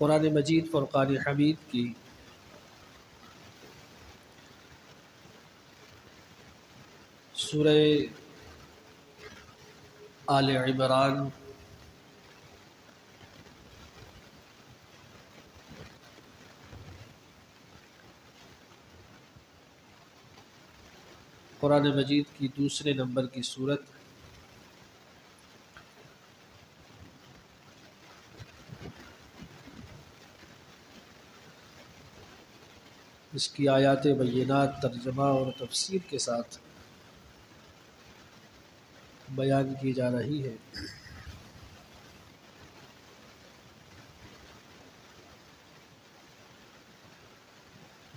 قرآن مجید فرقان حمید کی سورہ آل عمران قرآن مجید کی دوسرے نمبر کی سورت اس کی آیات بینات ترجمہ اور تفسیر کے ساتھ بیان کی جا رہی ہے۔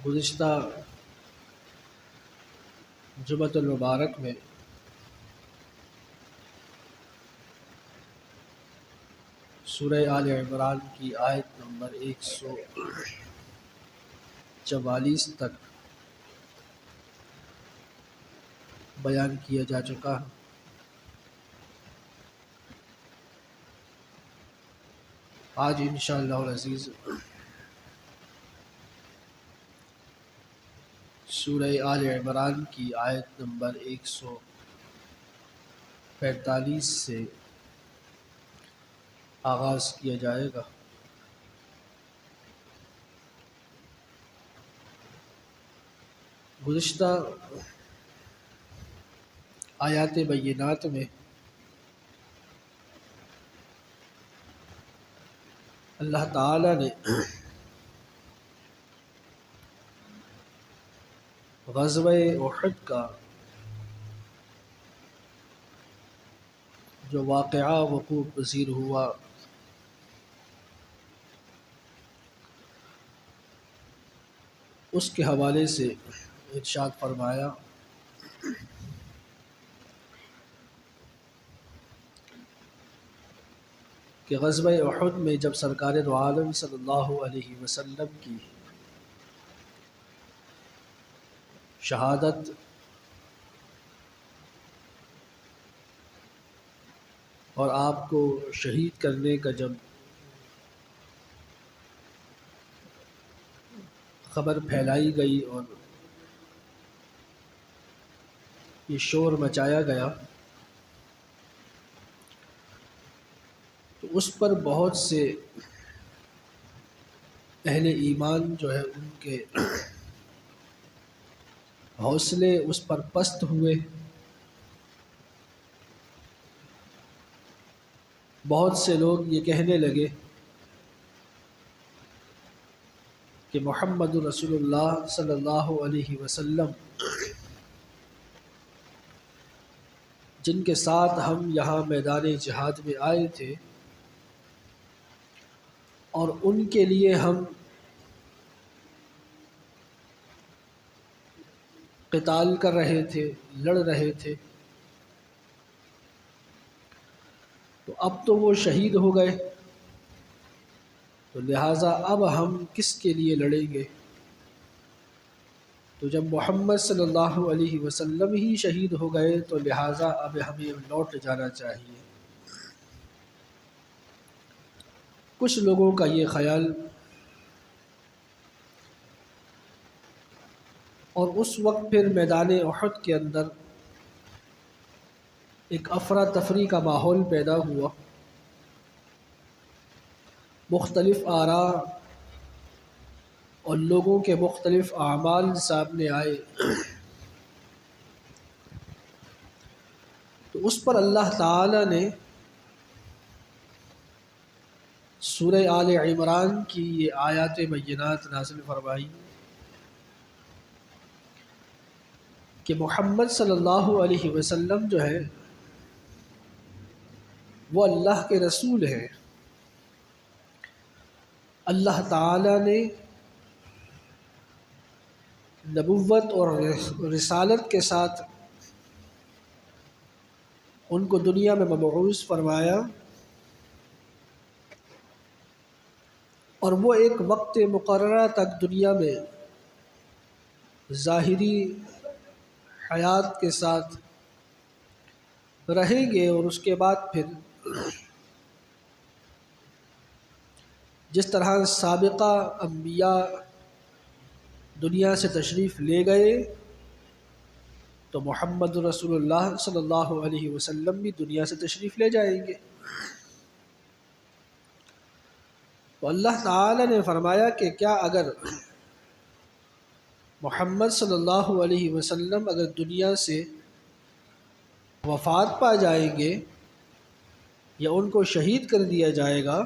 گزشتہ جمعۃ المبارک میں سورہ آل عمران کی آیت نمبر 144 تک بیان کیا جا چکا ہے۔ آج انشاءاللہ العزیز سورہ آل عمران کی آیت نمبر 145 سے آغاز کیا جائے گا۔ گزشتہ آیات بینات میں اللہ تعالی نے غزوہ احد کا جو واقعہ وقوع پذیر ہوا اس کے حوالے سے ارشاد فرمایا کہ غزوہ احد میں جب سرکار دو عالم صلی اللہ علیہ وسلم کی شہادت اور آپ کو شہید کرنے کا جب خبر پھیلائی گئی اور یہ شور مچایا گیا تو اس پر بہت سے اہل ایمان جو ہے ان کے حوصلے اس پر پست ہوئے۔ بہت سے لوگ یہ کہنے لگے کہ محمد رسول اللہ صلی اللہ علیہ وسلم جن کے ساتھ ہم یہاں میدان جہاد میں آئے تھے اور ان کے لیے ہم قتال کر رہے تھے، لڑ رہے تھے، تو اب تو وہ شہید ہو گئے، تو لہٰذا اب ہم کس کے لیے لڑیں گے؟ تو جب محمد صلی اللہ علیہ وسلم ہی شہید ہو گئے تو لہٰذا اب ہمیں لوٹ جانا چاہیے۔ کچھ لوگوں کا یہ خیال، اور اس وقت پھر میدان احد کے اندر ایک افراتفری کا ماحول پیدا ہوا، مختلف آراء اور لوگوں کے مختلف اعمال سامنے آئے، تو اس پر اللہ تعالی نے سورہ آل عمران کی یہ آیات بینات نازل فرمائی کہ محمد صلی اللہ علیہ وسلم جو ہے وہ اللہ کے رسول ہیں۔ اللہ تعالی نے نبوت اور رسالت کے ساتھ ان کو دنیا میں مبعوث فرمایا، اور وہ ایک وقت مقررہ تک دنیا میں ظاہری حیات کے ساتھ رہیں گے، اور اس کے بعد پھر جس طرح سابقہ انبیاء دنیا سے تشریف لے گئے تو محمد رسول اللہ صلی اللہ علیہ وسلم بھی دنیا سے تشریف لے جائیں گے۔ تو اللہ تعالی نے فرمایا کہ کیا اگر محمد صلی اللہ علیہ وسلم اگر دنیا سے وفات پا جائیں گے یا ان کو شہید کر دیا جائے گا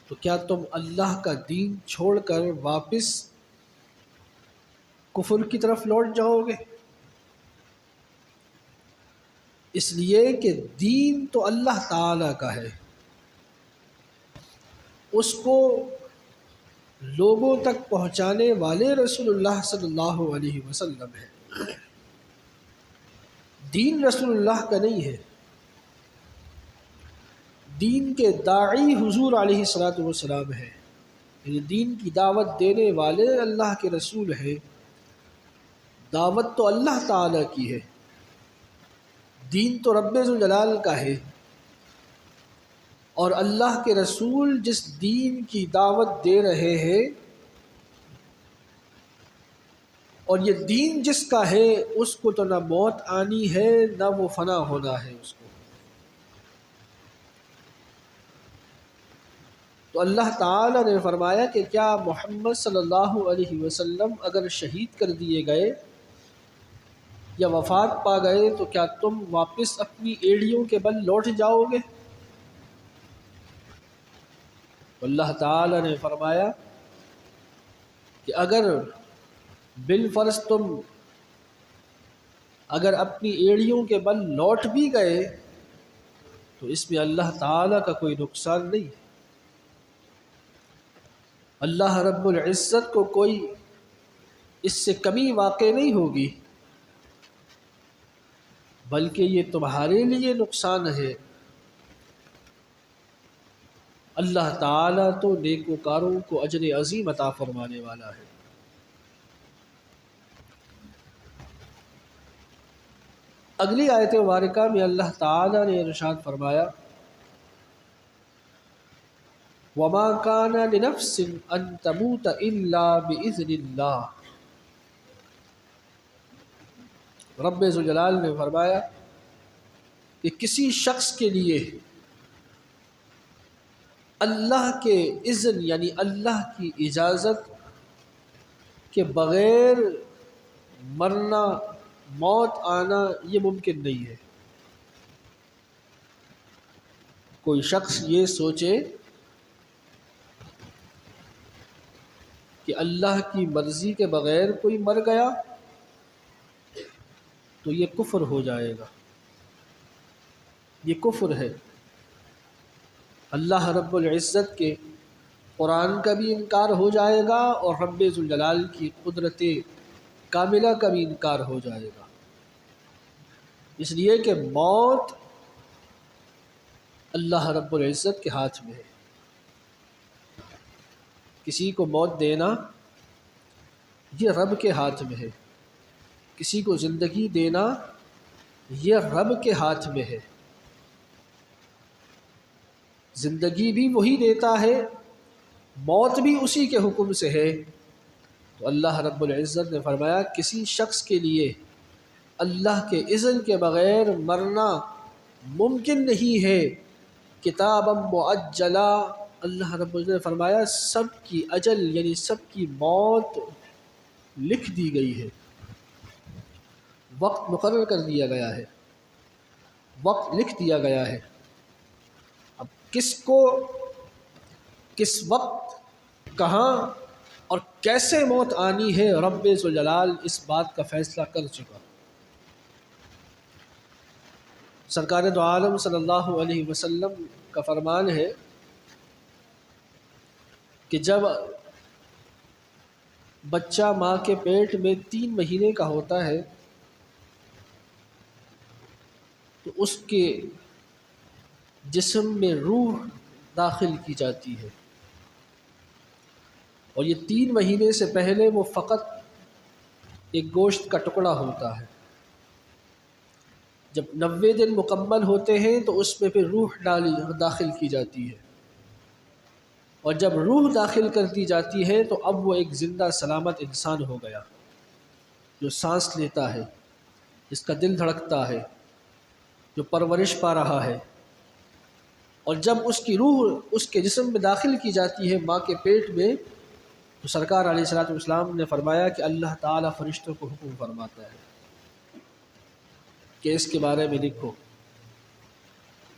تو کیا تم اللہ کا دین چھوڑ کر واپس کفر کی طرف لوٹ جاؤ گے؟ اس لیے کہ دین تو اللہ تعالیٰ کا ہے، اس کو لوگوں تک پہنچانے والے رسول اللہ صلی اللہ علیہ وسلم ہیں۔ دین رسول اللہ کا نہیں ہے، دین کے داعی حضور علیہ الصلاۃ والسلام ہے، یعنی دین کی دعوت دینے والے اللہ کے رسول ہیں۔ دعوت تو اللہ تعالیٰ کی ہے، دین تو رب ذوالجلال کا ہے، اور اللہ کے رسول جس دین کی دعوت دے رہے ہیں اور یہ دین جس کا ہے اس کو تو نہ موت آنی ہے نہ وہ فنا ہونا ہے اس کو۔ تو اللہ تعالی نے فرمایا کہ کیا محمد صلی اللہ علیہ وسلم اگر شہید کر دیے گئے یا وفات پا گئے تو کیا تم واپس اپنی ایڑیوں کے بل لوٹ جاؤ گے؟ اللہ تعالی نے فرمایا کہ اگر بالفرض تم اگر اپنی ایڑیوں کے بل لوٹ بھی گئے تو اس میں اللہ تعالی کا کوئی نقصان نہیں ہے۔ اللہ رب العزت کو کوئی اس سے کمی واقع نہیں ہوگی، بلکہ یہ تمہارے لیے نقصان ہے۔ اللہ تعالیٰ تو نیکوکاروں کو اجر عظیم عطا فرمانے والا ہے۔ اگلی آیت مبارکہ میں اللہ تعالیٰ نے ارشاد فرمایا وَمَا كَانَ لِنَفْسٍ أَن تَمُوتَ إِلَّا بِإِذْنِ اللَّهِ۔ رب ذوالجلال نے فرمایا کہ کسی شخص کے لیے اللہ کے اذن یعنی اللہ کی اجازت کے بغیر مرنا، موت آنا یہ ممکن نہیں ہے۔ کوئی شخص یہ سوچے کہ اللہ کی مرضی کے بغیر کوئی مر گیا تو یہ کفر ہو جائے گا، یہ کفر ہے۔ اللہ رب العزت کے قرآن کا بھی انکار ہو جائے گا اور رب ذوالجلال کی قدرت کاملہ کا بھی انکار ہو جائے گا، اس لیے کہ موت اللہ رب العزت کے ہاتھ میں ہے۔ کسی کو موت دینا یہ رب کے ہاتھ میں ہے، کسی کو زندگی دینا یہ رب کے ہاتھ میں ہے۔ زندگی بھی وہی دیتا ہے، موت بھی اسی کے حکم سے ہے۔ تو اللہ رب العزت نے فرمایا کسی شخص کے لیے اللہ کے اذن کے بغیر مرنا ممکن نہیں ہے۔ کتابا مؤجلا، اللہ رب العزت نے فرمایا سب کی اجل یعنی سب کی موت لکھ دی گئی ہے، وقت مقرر کر دیا گیا ہے، وقت لکھ دیا گیا ہے۔ اب کس کو کس وقت کہاں اور کیسے موت آنی ہے رب ذوالجلال اس بات کا فیصلہ کر چکا۔ سرکار دو عالم صلی اللہ علیہ وسلم کا فرمان ہے کہ جب بچہ ماں کے پیٹ میں 3 مہینے کا ہوتا ہے تو اس کے جسم میں روح داخل کی جاتی ہے، اور یہ 3 مہینے سے پہلے وہ فقط ایک گوشت کا ٹکڑا ہوتا ہے۔ جب 90 دن مکمل ہوتے ہیں تو اس میں پھر روح داخل کی جاتی ہے، اور جب روح داخل کر دی جاتی ہے تو اب وہ ایک زندہ سلامت انسان ہو گیا، جو سانس لیتا ہے، جس کا دل دھڑکتا ہے، جو پرورش پا رہا ہے۔ اور جب اس کی روح اس کے جسم میں داخل کی جاتی ہے ماں کے پیٹ میں، تو سرکار علیہ الصلوۃ والسلام نے فرمایا کہ اللہ تعالیٰ فرشتوں کو حکم فرماتا ہے کہ اس کے بارے میں لکھو،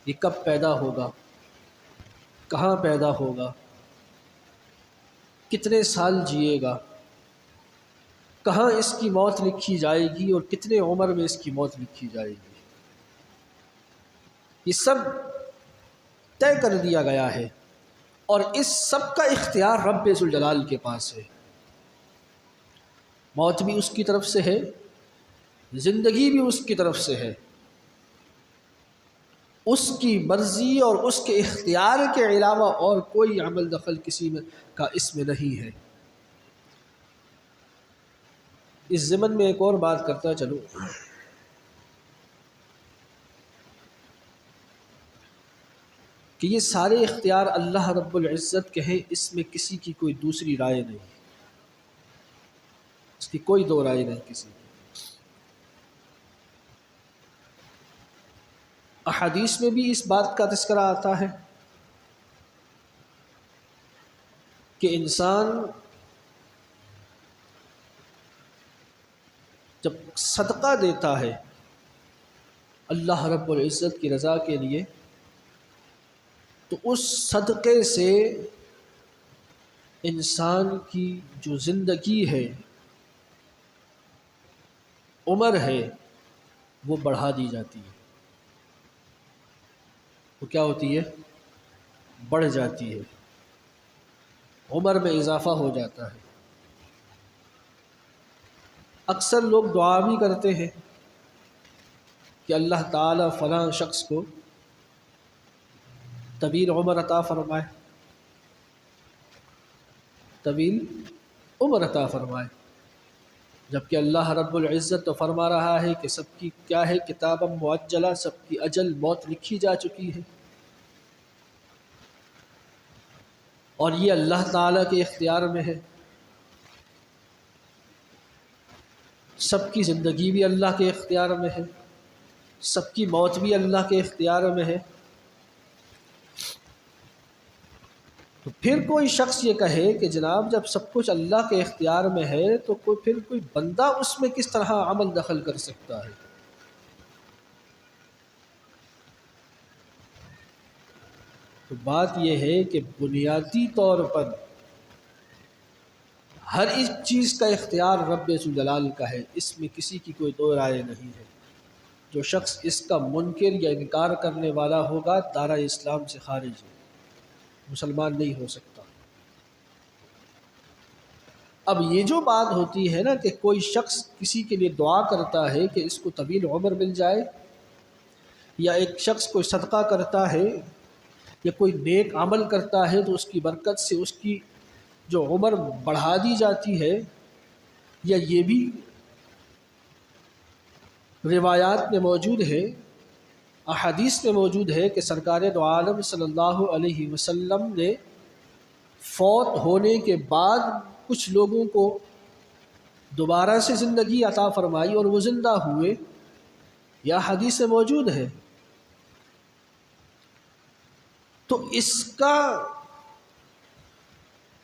یہ کب پیدا ہوگا، کہاں پیدا ہوگا، کتنے سال جیے گا، کہاں اس کی موت لکھی جائے گی اور کتنے عمر میں اس کی موت لکھی جائے گی۔ یہ سب طے کر دیا گیا ہے، اور اس سب کا اختیار رب ذوالجلال کے پاس ہے۔ موت بھی اس کی طرف سے ہے، زندگی بھی اس کی طرف سے ہے۔ اس کی مرضی اور اس کے اختیار کے علاوہ اور کوئی عمل دخل کسی میں کا اس میں نہیں ہے۔ اس ضمن میں ایک اور بات کرتا چلوں کہ یہ سارے اختیار اللہ رب العزت کے ہیں، اس میں کسی کی کوئی دوسری رائے نہیں، اس کی کوئی دو رائے نہیں کسی کی۔ احادیث میں بھی اس بات کا تذکرہ آتا ہے کہ انسان جب صدقہ دیتا ہے اللہ رب العزت کی رضا کے لیے، تو اس صدقے سے انسان کی جو زندگی ہے، عمر ہے، وہ بڑھا دی جاتی ہے۔ وہ کیا ہوتی ہے؟ بڑھ جاتی ہے، عمر میں اضافہ ہو جاتا ہے۔ اکثر لوگ دعا بھی کرتے ہیں کہ اللہ تعالیٰ فلاں شخص کو طویل عمر عطا فرمائے، طویل عمر عطا فرمائے، جبکہ اللہ رب العزت تو فرما رہا ہے کہ سب کی کیا ہے، کتاب معجلہ، سب کی اجل موت لکھی جا چکی ہے، اور یہ اللہ تعالیٰ کے اختیار میں ہے۔ سب کی زندگی بھی اللہ کے اختیار میں ہے، سب کی موت بھی اللہ کے اختیار میں ہے۔ تو پھر کوئی شخص یہ کہے کہ جناب جب سب کچھ اللہ کے اختیار میں ہے تو پھر کوئی بندہ اس میں کس طرح عمل دخل کر سکتا ہے؟ تو بات یہ ہے کہ بنیادی طور پر ہر اس چیز کا اختیار رب ذوالجلال کا ہے، اس میں کسی کی کوئی دو رائے نہیں ہے۔ جو شخص اس کا منکر یا انکار کرنے والا ہوگا دائرہ اسلام سے خارج ہے، مسلمان نہیں ہو سکتا۔ اب یہ جو بات ہوتی ہے نا کہ کوئی شخص کسی کے لیے دعا کرتا ہے کہ اس کو طویل عمر مل جائے، یا ایک شخص کوئی صدقہ کرتا ہے یا کوئی نیک عمل کرتا ہے تو اس کی برکت سے اس کی جو عمر بڑھا دی جاتی ہے، یا یہ بھی روایات میں موجود ہے، احادیث میں موجود ہے کہ سرکار دو عالم صلی اللہ علیہ وسلم نے فوت ہونے کے بعد کچھ لوگوں کو دوبارہ سے زندگی عطا فرمائی اور وہ زندہ ہوئے، یا حدیث میں موجود ہے۔ تو اس کا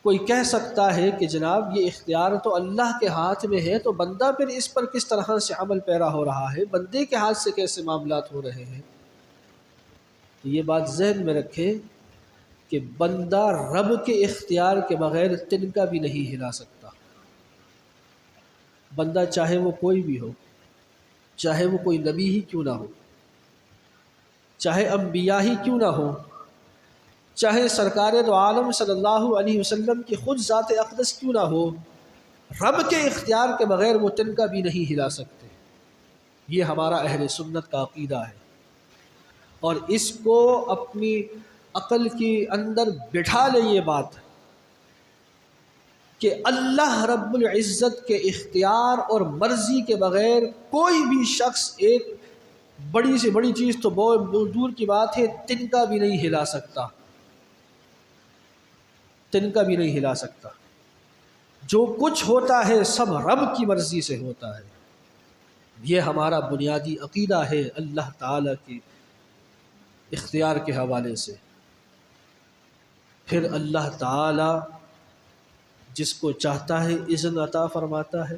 کوئی کہہ سکتا ہے کہ جناب یہ اختیار تو اللہ کے ہاتھ میں ہے، تو بندہ پھر اس پر کس طرح سے عمل پیرا ہو رہا ہے، بندے کے ہاتھ سے کیسے معاملات ہو رہے ہیں؟ تو یہ بات ذہن میں رکھے کہ بندہ رب کے اختیار کے بغیر تنکا بھی نہیں ہلا سکتا۔ بندہ چاہے وہ کوئی بھی ہو، چاہے وہ کوئی نبی ہی کیوں نہ ہو، چاہے انبیاء ہی کیوں نہ ہو، چاہے سرکار دو عالم صلی اللہ علیہ وسلم کی خود ذات اقدس کیوں نہ ہو، رب کے اختیار کے بغیر وہ تنکا بھی نہیں ہلا سکتے۔ یہ ہمارا اہل سنت کا عقیدہ ہے، اور اس کو اپنی عقل کے اندر بٹھا لے یہ بات کہ اللہ رب العزت کے اختیار اور مرضی کے بغیر کوئی بھی شخص ایک بڑی سے بڑی چیز تو بہت دور کی بات ہے، تنکا بھی نہیں ہلا سکتا۔ تنکا بھی نہیں ہلا سکتا۔ جو کچھ ہوتا ہے سب رب کی مرضی سے ہوتا ہے۔ یہ ہمارا بنیادی عقیدہ ہے اللہ تعالیٰ کے اختیار کے حوالے سے۔ پھر اللہ تعالیٰ جس کو چاہتا ہے اذن عطا فرماتا ہے،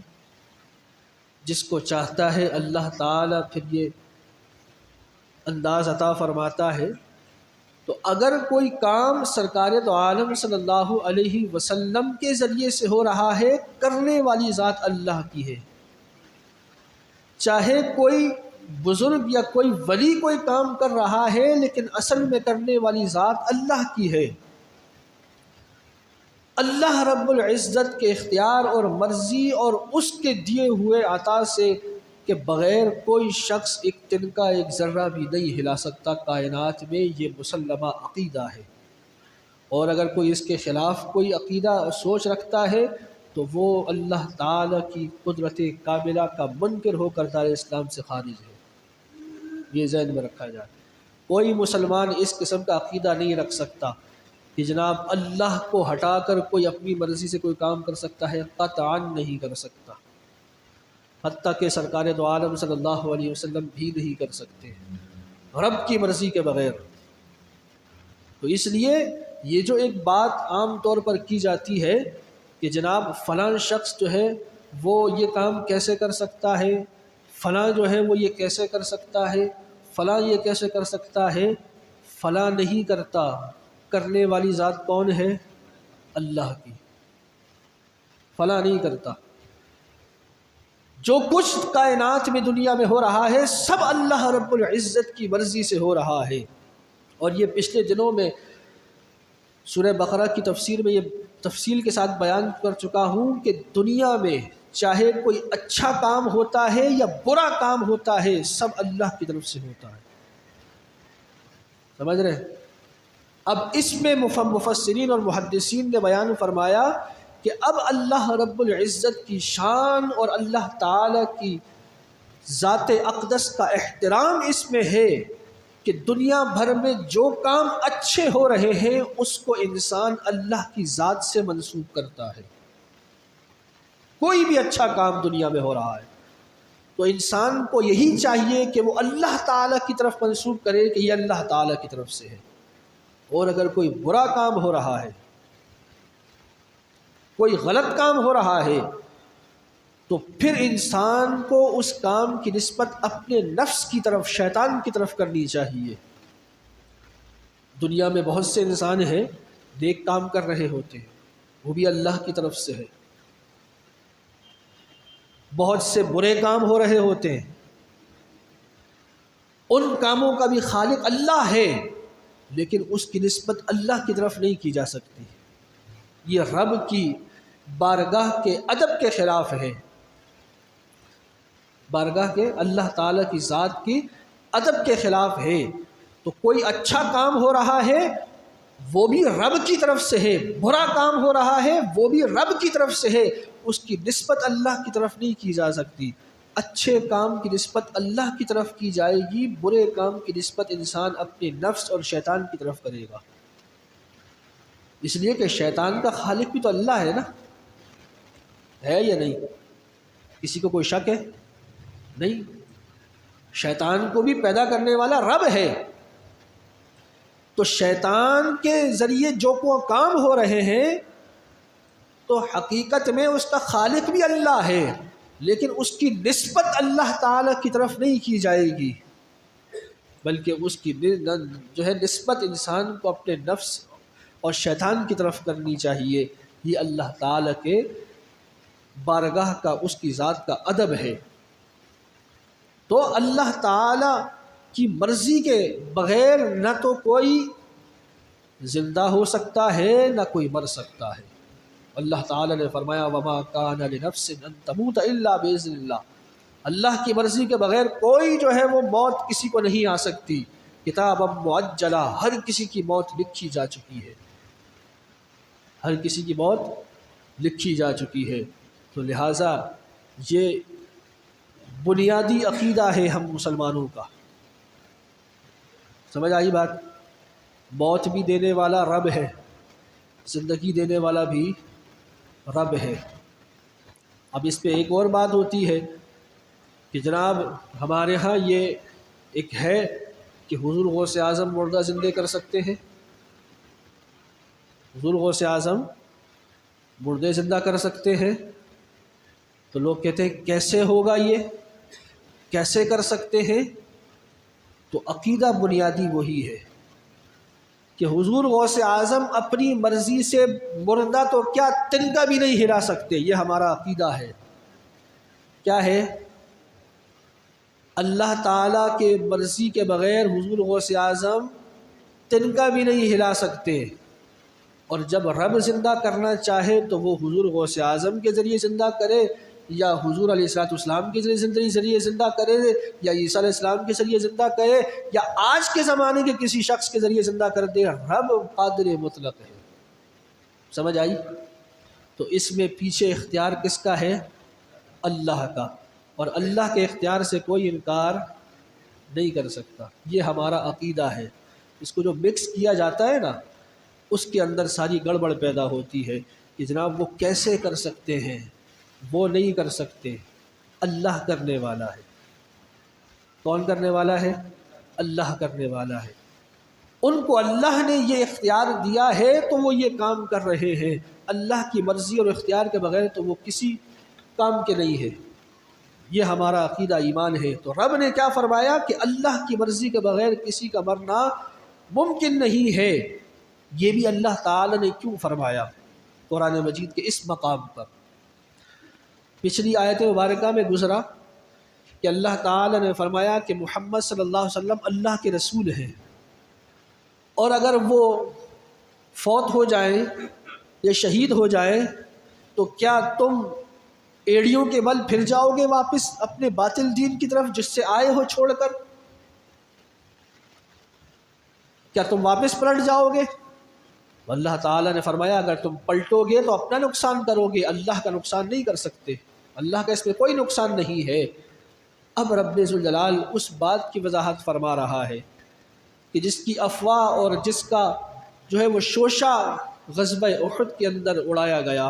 جس کو چاہتا ہے اللہ تعالیٰ پھر یہ انداز عطا فرماتا ہے۔ تو اگر کوئی کام سرکار دو عالم صلی اللہ علیہ وسلم کے ذریعے سے ہو رہا ہے، کرنے والی ذات اللہ کی ہے۔ چاہے کوئی بزرگ یا کوئی ولی کوئی کام کر رہا ہے، لیکن اصل میں کرنے والی ذات اللہ کی ہے۔ اللہ رب العزت کے اختیار اور مرضی اور اس کے دیے ہوئے عطا سے کے بغیر کوئی شخص ایک تنکا ایک ذرہ بھی نہیں ہلا سکتا کائنات میں۔ یہ مسلمہ عقیدہ ہے، اور اگر کوئی اس کے خلاف کوئی عقیدہ اور سوچ رکھتا ہے تو وہ اللہ تعالیٰ کی قدرت کاملہ کا منکر ہو کر دار اسلام سے خارج ہے۔ یہ ذہن میں رکھا جائے۔ کوئی مسلمان اس قسم کا عقیدہ نہیں رکھ سکتا کہ جناب اللہ کو ہٹا کر کوئی اپنی مرضی سے کوئی کام کر سکتا ہے، قطعاً نہیں کر سکتا، حتیٰ کہ سرکار دو عالم صلی اللہ علیہ وسلم بھی نہیں کر سکتے رب کی مرضی کے بغیر۔ تو اس لیے یہ جو ایک بات عام طور پر کی جاتی ہے کہ جناب فلاں شخص جو ہے وہ یہ کام کیسے کر سکتا ہے، فلاں جو ہے وہ یہ کیسے کر سکتا ہے، فلاں یہ کیسے کر سکتا ہے، فلاں نہیں کرتا۔ کرنے والی ذات کون ہے؟ اللہ کی۔ فلاں نہیں کرتا۔ جو کچھ کائنات میں دنیا میں ہو رہا ہے سب اللہ رب العزت کی مرضی سے ہو رہا ہے۔ اور یہ پچھلے دنوں میں سورہ بقرہ کی تفسیر میں یہ تفصیل کے ساتھ بیان کر چکا ہوں کہ دنیا میں چاہے کوئی اچھا کام ہوتا ہے یا برا کام ہوتا ہے سب اللہ کی طرف سے ہوتا ہے۔ سمجھ رہے ہیں؟ اب اس میں مفسرین اور محدثین نے بیان فرمایا کہ اب اللہ رب العزت کی شان اور اللہ تعالیٰ کی ذات اقدس کا احترام اس میں ہے کہ دنیا بھر میں جو کام اچھے ہو رہے ہیں اس کو انسان اللہ کی ذات سے منسوب کرتا ہے۔ کوئی بھی اچھا کام دنیا میں ہو رہا ہے تو انسان کو یہی چاہیے کہ وہ اللہ تعالیٰ کی طرف منسوب کرے کہ یہ اللہ تعالیٰ کی طرف سے ہے۔ اور اگر کوئی برا کام ہو رہا ہے، کوئی غلط کام ہو رہا ہے، تو پھر انسان کو اس کام کی نسبت اپنے نفس کی طرف، شیطان کی طرف کرنی چاہیے۔ دنیا میں بہت سے انسان ہیں نیک کام کر رہے ہوتے ہیں، وہ بھی اللہ کی طرف سے ہے۔ بہت سے برے کام ہو رہے ہوتے ہیں، ان کاموں کا بھی خالق اللہ ہے، لیکن اس کی نسبت اللہ کی طرف نہیں کی جا سکتی۔ یہ رب کی بارگاہ کے ادب کے خلاف ہے، بارگاہ کے اللہ تعالیٰ کی ذات کی ادب کے خلاف ہے۔ تو کوئی اچھا کام ہو رہا ہے وہ بھی رب کی طرف سے ہے، برا کام ہو رہا ہے وہ بھی رب کی طرف سے ہے، اس کی نسبت اللہ کی طرف نہیں کی جا سکتی۔ اچھے کام کی نسبت اللہ کی طرف کی جائے گی، برے کام کی نسبت انسان اپنے نفس اور شیطان کی طرف کرے گا۔ اس لیے کہ شیطان کا خالق بھی تو اللہ ہے نا، ہے یا نہیں؟ کسی کو کوئی شک ہے؟ نہیں۔ شیطان کو بھی پیدا کرنے والا رب ہے، تو شیطان کے ذریعے جو کام ہو رہے ہیں تو حقیقت میں اس کا خالق بھی اللہ ہے، لیکن اس کی نسبت اللہ تعالیٰ کی طرف نہیں کی جائے گی، بلکہ اس کی جو ہے نسبت انسان کو اپنے نفس اور شیطان کی طرف کرنی چاہیے۔ یہ اللہ تعالیٰ کے بارگاہ کا، اس کی ذات کا ادب ہے۔ تو اللہ تعالیٰ کی مرضی کے بغیر نہ تو کوئی زندہ ہو سکتا ہے نہ کوئی مر سکتا ہے۔ اللہ تعالیٰ نے فرمایا وَمَا كَانَ لِنَفْسٍ أَن تَمُوتَ إِلَّا بِإِذْنِ اللَّهِ، اللہ کی مرضی کے بغیر کوئی جو ہے وہ موت کسی کو نہیں آ سکتی۔ کتابًا مُعَجَّلًا، ہر کسی کی موت لکھی جا چکی ہے، ہر کسی کی موت لکھی جا چکی ہے۔ تو لہٰذا یہ بنیادی عقیدہ ہے ہم مسلمانوں کا۔ سمجھ آئی بات؟ موت بھی دینے والا رب ہے، زندگی دینے والا بھی رب ہے۔ اب اس پہ ایک اور بات ہوتی ہے کہ جناب ہمارے ہاں یہ ایک ہے کہ حضور غوث اعظم مردہ زندے کر سکتے ہیں، حضور غوث اعظم مردے زندہ کر سکتے ہیں، تو لوگ کہتے ہیں کیسے ہوگا، یہ کیسے کر سکتے ہیں؟ تو عقیدہ بنیادی وہی ہے کہ حضور غوث اعظم اپنی مرضی سے مردہ تو کیا تنکا بھی نہیں ہلا سکتے۔ یہ ہمارا عقیدہ ہے۔ کیا ہے؟ اللہ تعالیٰ کے مرضی کے بغیر حضور غوث اعظم تنکا بھی نہیں ہلا سکتے، اور جب رب زندہ کرنا چاہے تو وہ حضور غوث اعظم کے ذریعے زندہ کرے، یا حضور علیہ السلام کے ذریعے زندہ کرے، یا عیسیٰ علیہ السلام کے ذریعے زندہ کرے، یا آج کے زمانے کے کسی شخص کے ذریعے زندہ کر دے، رب قادر مطلق ہے۔ سمجھ آئی؟ تو اس میں پیچھے اختیار کس کا ہے؟ اللہ کا، اور اللہ کے اختیار سے کوئی انکار نہیں کر سکتا۔ یہ ہمارا عقیدہ ہے۔ اس کو جو مکس کیا جاتا ہے نا، اس کے اندر ساری گڑبڑ پیدا ہوتی ہے کہ جناب وہ کیسے کر سکتے ہیں، وہ نہیں کر سکتے، اللہ کرنے والا ہے۔ کون کرنے والا ہے؟ اللہ کرنے والا ہے۔ ان کو اللہ نے یہ اختیار دیا ہے تو وہ یہ کام کر رہے ہیں۔ اللہ کی مرضی اور اختیار کے بغیر تو وہ کسی کام کے نہیں ہے۔ یہ ہمارا عقیدہ ایمان ہے۔ تو رب نے کیا فرمایا کہ اللہ کی مرضی کے بغیر کسی کا مرنا ممکن نہیں ہے۔ یہ بھی اللہ تعالی نے کیوں فرمایا قرآن مجید کے اس مقام پر؟ پچھلی آیت مبارکہ میں گزرا کہ اللہ تعالی نے فرمایا کہ محمد صلی اللہ علیہ وسلم اللہ کے رسول ہیں، اور اگر وہ فوت ہو جائیں یا شہید ہو جائیں تو کیا تم ایڑیوں کے بل پھر جاؤ گے واپس اپنے باطل دین کی طرف جس سے آئے ہو چھوڑ کر؟ کیا تم واپس پلٹ جاؤ گے؟ اللہ تعالیٰ نے فرمایا اگر تم پلٹو گے تو اپنا نقصان کرو گے، اللہ کا نقصان نہیں کر سکتے، اللہ کا اس میں کوئی نقصان نہیں ہے۔ اب رب ذوالجلال اس بات کی وضاحت فرما رہا ہے کہ جس کی افواہ اور جس کا جو ہے وہ شوشہ غزوہ احد کے اندر اڑایا گیا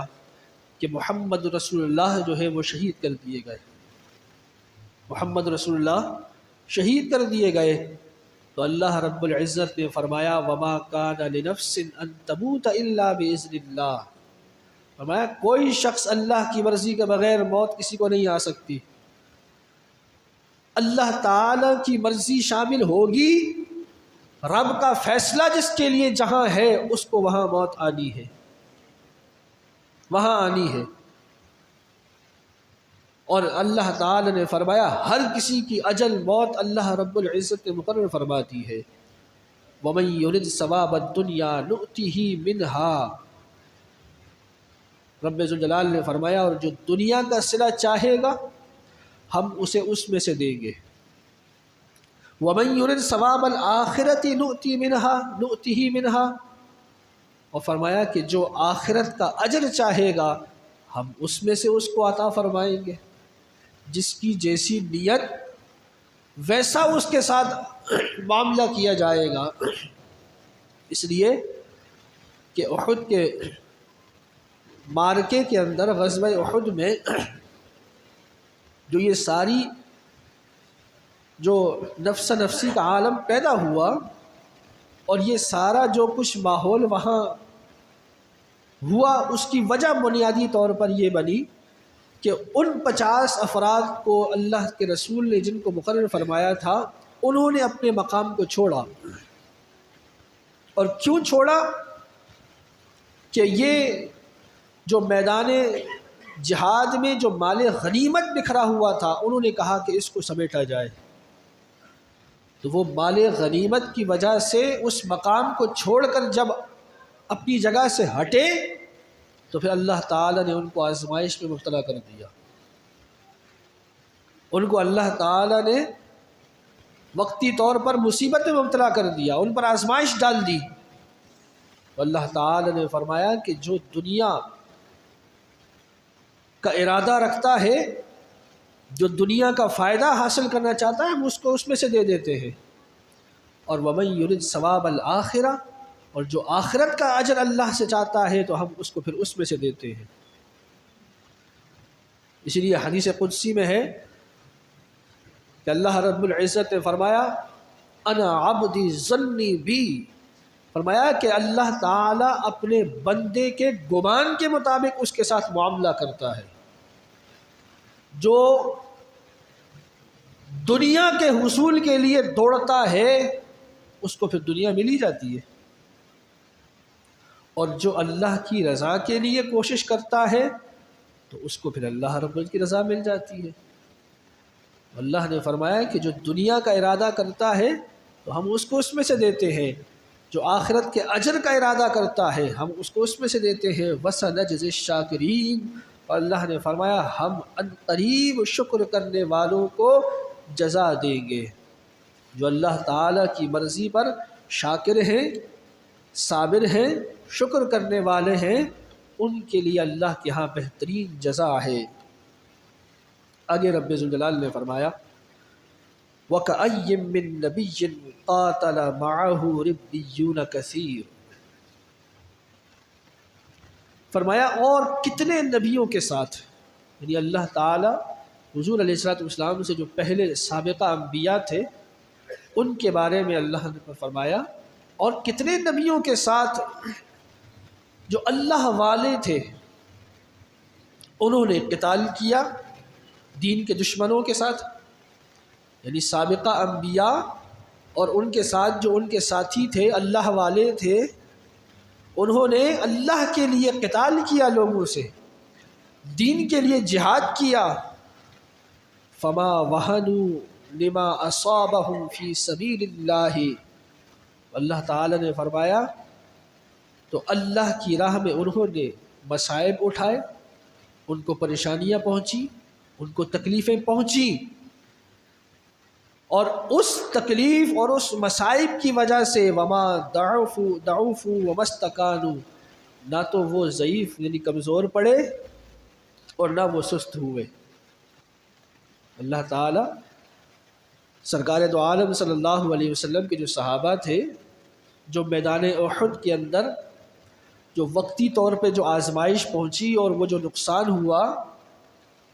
کہ محمد رسول اللہ جو ہے وہ شہید کر دیے گئے، محمد رسول اللہ شہید کر دیے گئے، تو اللہ رب العزت نے فرمایا وما کان لنفس ان تموت الا باذن اللہ، فرمایا کوئی شخص اللہ کی مرضی کے بغیر موت کسی کو نہیں آ سکتی۔ اللہ تعالی کی مرضی شامل ہوگی، رب کا فیصلہ جس کے لیے جہاں ہے اس کو وہاں موت آنی ہے، وہاں آنی ہے۔ اور اللہ تعالی نے فرمایا ہر کسی کی اجل موت اللہ رب العزت نے مقرر فرما دی ہے۔ وَمَن يُرِدْ ثَوَابَ الدُّنْيَا نُؤْتِهِ مِنْهَا، رب ذوالجلال نے فرمایا اور جو دنیا کا صلہ چاہے گا ہم اسے اس میں سے دیں گے۔ وَمَن يُرِدْ ثَوَابَ الْآخِرَةِ نُؤْتِهِ مِنْهَا، اور فرمایا کہ جو آخرت کا اجر چاہے گا ہم اس میں سے اس کو عطا فرمائیں گے۔ جس کی جیسی نیت ویسا اس کے ساتھ معاملہ کیا جائے گا۔ اس لیے کہ احد کے معرکے کے اندر، غزوہ احد میں جو یہ ساری جو نفس نفسی کا عالم پیدا ہوا اور یہ سارا جو کچھ ماحول وہاں ہوا، اس کی وجہ بنیادی طور پر یہ بنی کہ ان 50 افراد کو اللہ کے رسول نے جن کو مقرر فرمایا تھا انہوں نے اپنے مقام کو چھوڑا۔ اور کیوں چھوڑا؟ کہ یہ جو میدان جہاد میں جو مال غنیمت بکھرا ہوا تھا انہوں نے کہا کہ اس کو سمیٹا جائے، تو وہ مال غنیمت کی وجہ سے اس مقام کو چھوڑ کر جب اپنی جگہ سے ہٹے تو پھر اللہ تعالیٰ نے ان کو آزمائش میں مبتلا کر دیا، ان کو اللہ تعالیٰ نے وقتی طور پر مصیبت میں مبتلا کر دیا، ان پر آزمائش ڈال دی۔ تو اللہ تعالیٰ نے فرمایا کہ جو دنیا کا ارادہ رکھتا ہے، جو دنیا کا فائدہ حاصل کرنا چاہتا ہے ہم اس کو اس میں سے دے دیتے ہیں۔ اور وَمَن يُرِدْ ثَوَابَ الْآخِرَةِ اور جو آخرت کا اجر اللہ سے چاہتا ہے تو ہم اس کو پھر اس میں سے دیتے ہیں۔ اس لیے حدیث قدسی میں ہے کہ اللہ رب العزت نے فرمایا انا عبدی ظنی بی، فرمایا کہ اللہ تعالیٰ اپنے بندے کے گمان کے مطابق اس کے ساتھ معاملہ کرتا ہے۔ جو دنیا کے حصول کے لیے دوڑتا ہے اس کو پھر دنیا مل ہی جاتی ہے، اور جو اللہ کی رضا کے لیے کوشش کرتا ہے تو اس کو پھر اللہ رب العزت کی رضا مل جاتی ہے۔ اللہ نے فرمایا کہ جو دنیا کا ارادہ کرتا ہے تو ہم اس کو اس میں سے دیتے ہیں، جو آخرت کے اجر کا ارادہ کرتا ہے ہم اس کو اس میں سے دیتے ہیں۔ وَسَنَجْزِي الشَّاكِرِينَ، اور اللہ نے فرمایا ہم ان قریب شکر کرنے والوں کو جزا دیں گے۔ جو اللہ تعالیٰ کی مرضی پر شاکر ہیں، صابر ہیں، شکر کرنے والے ہیں، ان کے لیے اللہ کے ہاں بہترین جزا ہے۔ آگے رب ذوالجلال نے فرمایا وَكَأَيٍّ مِّن نَّبِيٍّ قَاتَلَ مَعَهُ رِبِّيُّونَ كَثِيرٌ، فرمایا اور کتنے نبیوں کے ساتھ، یعنی اللہ تعالیٰ حضور علیہ السلام سے جو پہلے سابقہ انبیاء تھے ان کے بارے میں اللہ نے فرمایا اور کتنے نبیوں کے ساتھ جو اللہ والے تھے انہوں نے قتال کیا دین کے دشمنوں کے ساتھ، یعنی سابقہ انبیاء اور ان کے ساتھ جو ان کے ساتھی تھے اللہ والے تھے، انہوں نے اللہ کے لیے قتال کیا، لوگوں سے دین کے لیے جہاد کیا۔ فما وہنوا لما اصابہم فی سبیل اللہ، اللہ تعالی نے فرمایا تو اللہ کی راہ میں انہوں نے مصائب اٹھائے، ان کو پریشانیاں پہنچی، ان کو تکلیفیں پہنچی، اور اس تکلیف اور اس مصائب کی وجہ سے وما ضعفوا وما استکانوا، نہ تو وہ ضعیف یعنی کمزور پڑے اور نہ وہ سست ہوئے۔ اللہ تعالیٰ سرکار دو عالم صلی اللہ علیہ وسلم کے جو صحابہ تھے، جو میدان احد کے اندر جو وقتی طور پہ جو آزمائش پہنچی اور وہ جو نقصان ہوا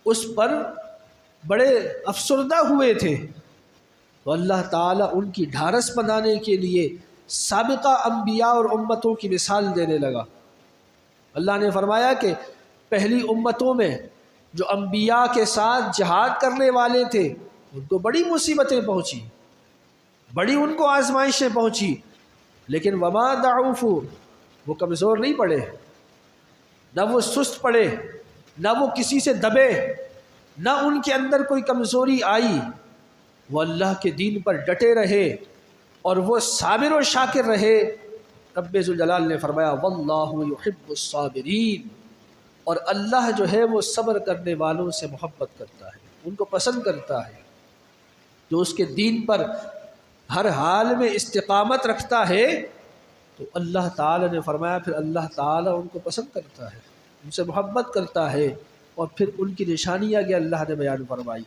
اس پر بڑے افسردہ ہوئے تھے، تو اللہ تعالیٰ ان کی ڈھارس بنانے کے لیے سابقہ انبیاء اور امتوں کی مثال دینے لگا۔ اللہ نے فرمایا کہ پہلی امتوں میں جو انبیاء کے ساتھ جہاد کرنے والے تھے ان کو بڑی مصیبتیں پہنچی، بڑی ان کو آزمائشیں پہنچی، لیکن وما ضعفوا، وہ کمزور نہیں پڑے، نہ وہ سست پڑے، نہ وہ کسی سے دبے، نہ ان کے اندر کوئی کمزوری آئی، وہ اللہ کے دین پر ڈٹے رہے اور وہ صابر و شاکر رہے۔ رب ذوالجلال نے فرمایا واللہ یحب الصابرین، اور اللہ جو ہے وہ صبر کرنے والوں سے محبت کرتا ہے، ان کو پسند کرتا ہے، جو اس کے دین پر ہر حال میں استقامت رکھتا ہے تو اللہ تعالی نے فرمایا پھر اللہ تعالی ان کو پسند کرتا ہے، ان سے محبت کرتا ہے، اور پھر ان کی نشانیاں کہ اللہ نے بیان فرمائی،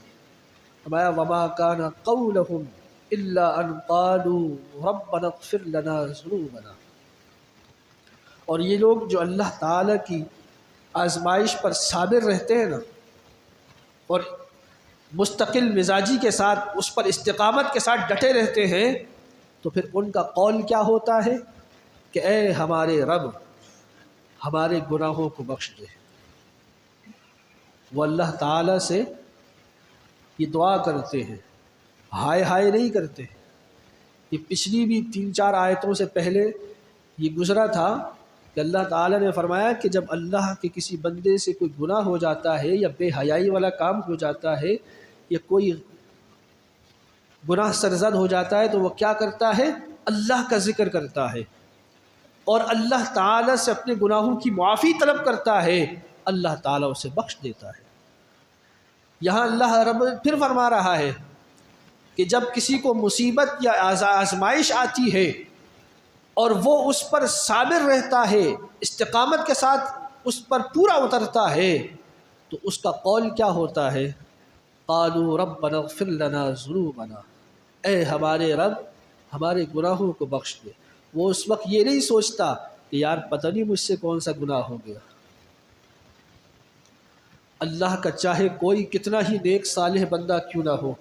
فرمایا وما کان قولہم الا ان قالوا ربنا اغفر لنا ذنوبنا، اور یہ لوگ جو اللہ تعالی کی آزمائش پر صابر رہتے ہیں نا اور مستقل مزاجی کے ساتھ اس پر استقامت کے ساتھ ڈٹے رہتے ہیں، تو پھر ان کا قول کیا ہوتا ہے کہ اے ہمارے رب ہمارے گناہوں کو بخش دے۔ وہ اللہ تعالیٰ سے یہ دعا کرتے ہیں، ہائے ہائے نہیں کرتے۔ یہ پچھلی بھی 3-4 آیتوں سے پہلے یہ گزرا تھا کہ اللہ تعالیٰ نے فرمایا کہ جب اللہ کے کسی بندے سے کوئی گناہ ہو جاتا ہے یا بے حیائی والا کام ہو جاتا ہے یا کوئی گناہ سرزد ہو جاتا ہے تو وہ کیا کرتا ہے؟ اللہ کا ذکر کرتا ہے اور اللہ تعالیٰ سے اپنے گناہوں کی معافی طلب کرتا ہے، اللہ تعالیٰ اسے بخش دیتا ہے۔ یہاں اللہ رب پھر فرما رہا ہے کہ جب کسی کو مصیبت یا آزمائش آتی ہے اور وہ اس پر صابر رہتا ہے، استقامت کے ساتھ اس پر پورا اترتا ہے، تو اس کا قول کیا ہوتا ہے؟ قالوا ربنا اغفر لنا ذنوبنا، اے ہمارے رب ہمارے گناہوں کو بخش دے۔ وہ اس وقت یہ نہیں سوچتا کہ یار پتہ نہیں مجھ سے کون سا گناہ ہو گیا۔ اللہ کا چاہے کوئی کتنا ہی نیک صالح بندہ کیوں نہ ہو،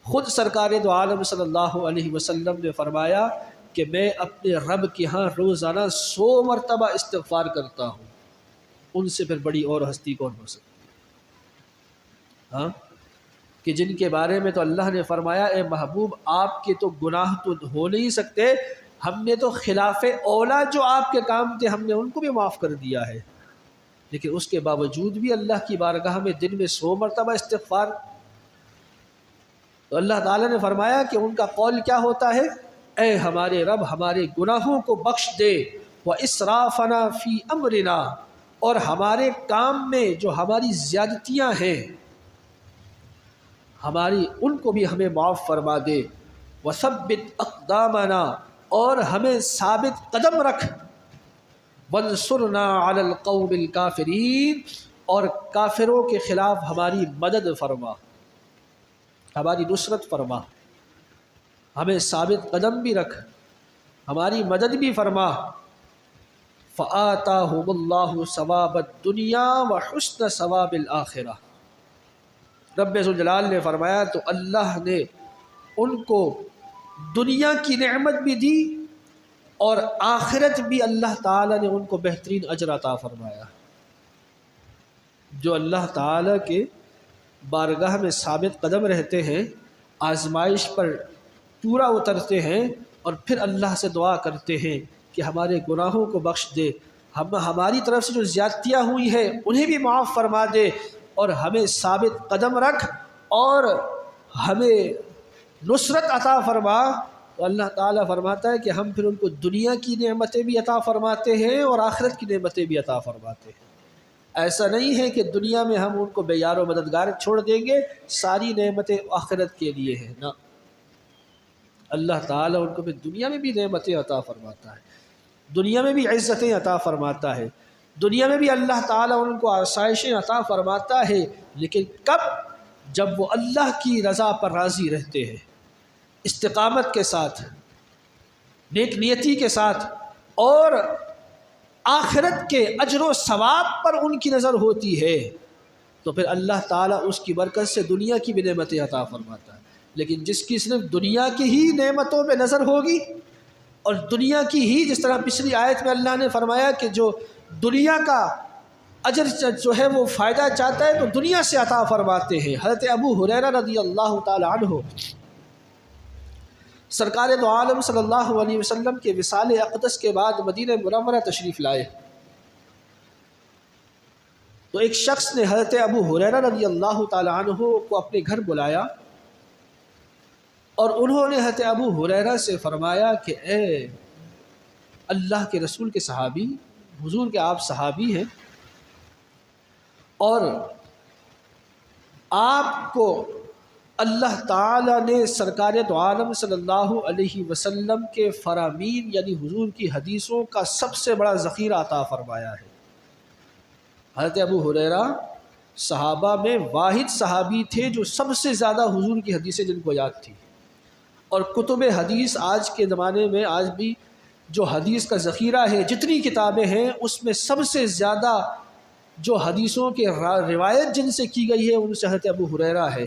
خود سرکار دو عالم صلی اللہ علیہ وسلم نے فرمایا کہ میں اپنے رب کے ہاں روزانہ 100 مرتبہ استغفار کرتا ہوں، ان سے پھر بڑی اور ہستی کون ہو سکتی؟ ہاں، کہ جن کے بارے میں تو اللہ نے فرمایا اے محبوب آپ کے تو گناہ تو ہو نہیں سکتے، ہم نے تو خلاف اولا جو آپ کے کام تھے ہم نے ان کو بھی معاف کر دیا ہے، لیکن اس کے باوجود بھی اللہ کی بارگاہ میں دن میں 100 مرتبہ استغفار۔ تو اللہ تعالیٰ نے فرمایا کہ ان کا قول کیا ہوتا ہے، اے ہمارے رب ہمارے گناہوں کو بخش دے، وَإِسْرَافَنَا فِي أَمْرِنَا، اور ہمارے کام میں جو ہماری زیادتیاں ہیں ہماری ان کو بھی ہمیں معاف فرما دے، وَثَبِّتْ أَقْدَامَنَا، اور ہمیں ثابت قدم رکھ، وَانْصُرْنَا عَلَى الْقَوْمِ الْكَافِرِينَ، اور کافروں کے خلاف ہماری مدد فرما، ہماری نصرت فرما، ہمیں ثابت قدم بھی رکھ، ہماری مدد بھی فرما۔ فَآتَاهُمُ اللَّهُ ثَوَابَ الدُّنْيَا وَحُسْنَ ثَوَابِ الْآخِرَةِ، رب ذوالجلال نے فرمایا تو اللہ نے ان کو دنیا کی نعمت بھی دی اور آخرت بھی اللہ تعالیٰ نے ان کو بہترین اجر عطا فرمایا۔ جو اللہ تعالیٰ کے بارگاہ میں ثابت قدم رہتے ہیں، آزمائش پر پورا اترتے ہیں اور پھر اللہ سے دعا کرتے ہیں کہ ہمارے گناہوں کو بخش دے، ہماری طرف سے جو زیادتیاں ہوئی ہیں انہیں بھی معاف فرما دے، اور ہمیں ثابت قدم رکھ اور ہمیں نصرت عطا فرما، تو اللہ تعالیٰ فرماتا ہے کہ ہم پھر ان کو دنیا کی نعمتیں بھی عطا فرماتے ہیں اور آخرت کی نعمتیں بھی عطا فرماتے ہیں۔ ایسا نہیں ہے کہ دنیا میں ہم ان کو بے یار و مددگار چھوڑ دیں گے، ساری نعمتیں آخرت کے لیے ہیں، نہ، اللہ تعالیٰ ان کو پھر دنیا میں بھی نعمتیں عطا فرماتا ہے، دنیا میں بھی عزتیں عطا فرماتا ہے، دنیا میں بھی اللہ تعالیٰ ان کو آسائشیں عطا فرماتا ہے، لیکن کب؟ جب وہ اللہ کی رضا پر راضی رہتے ہیں، استقامت کے ساتھ، نیک نیتی کے ساتھ، اور آخرت کے اجر و ثواب پر ان کی نظر ہوتی ہے، تو پھر اللہ تعالیٰ اس کی برکت سے دنیا کی بھی نعمتیں عطا فرماتا ہے۔ لیکن جس کی صرف دنیا کی ہی نعمتوں پہ نظر ہوگی اور دنیا کی ہی، جس طرح پچھلی آیت میں اللہ نے فرمایا کہ جو دنیا کا اجر جو ہے وہ فائدہ چاہتا ہے تو دنیا سے عطا فرماتے ہیں۔ حضرت ابو ہریرہ رضی اللہ تعالی عنہ سرکار دو عالم صلی اللہ علیہ وسلم کے وصال اقدس کے بعد مدینہ منورہ تشریف لائے، تو ایک شخص نے حضرت ابو ہریرہ رضی اللہ تعالی عنہ کو اپنے گھر بلایا، اور انہوں نے حضرت ابو ہریرہ سے فرمایا کہ اے اللہ کے رسول کے صحابی، حضور کے آپ صحابی ہیں، اور آپ کو اللہ تعالیٰ نے سرکار دو عالم صلی اللہ علیہ وسلم کے فرامین یعنی حضور کی حدیثوں کا سب سے بڑا ذخیرہ عطا فرمایا ہے۔ حضرت ابو ہریرہ صحابہ میں واحد صحابی تھے جو سب سے زیادہ حضور کی حدیثیں جن کو یاد تھی، اور کتب حدیث آج کے زمانے میں آج بھی جو حدیث کا ذخیرہ ہے، جتنی کتابیں ہیں اس میں سب سے زیادہ جو حدیثوں کے روایت جن سے کی گئی ہے ان سے حضرت ابو ہریرہ ہے،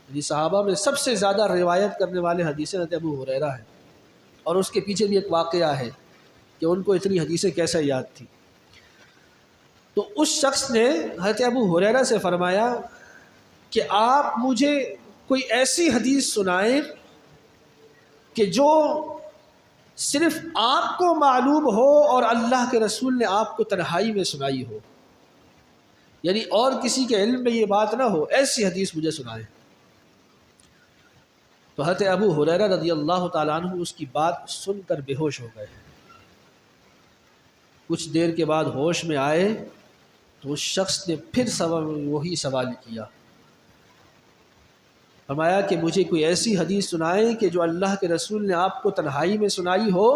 یعنی صحابہ میں سب سے زیادہ روایت کرنے والے حدیثیں حضرت ابو ہریرہ ہیں۔ اور اس کے پیچھے بھی ایک واقعہ ہے کہ ان کو اتنی حدیثیں کیسے یاد تھی۔ تو اس شخص نے حضرت ابو ہریرہ سے فرمایا کہ آپ مجھے کوئی ایسی حدیث سنائیں کہ جو صرف آپ کو معلوم ہو اور اللہ کے رسول نے آپ کو تنہائی میں سنائی ہو، یعنی اور کسی کے علم میں یہ بات نہ ہو، ایسی حدیث مجھے سنائیں۔ تو حضرت ابو ہریرہ رضی اللہ تعالیٰ عنہ اس کی بات سن کر بے ہوش ہو گئے۔ کچھ دیر کے بعد ہوش میں آئے تو اس شخص نے پھر وہی سوال کیا، فرمایا کہ مجھے کوئی ایسی حدیث سنائیں کہ جو اللہ کے رسول نے آپ کو تنہائی میں سنائی ہو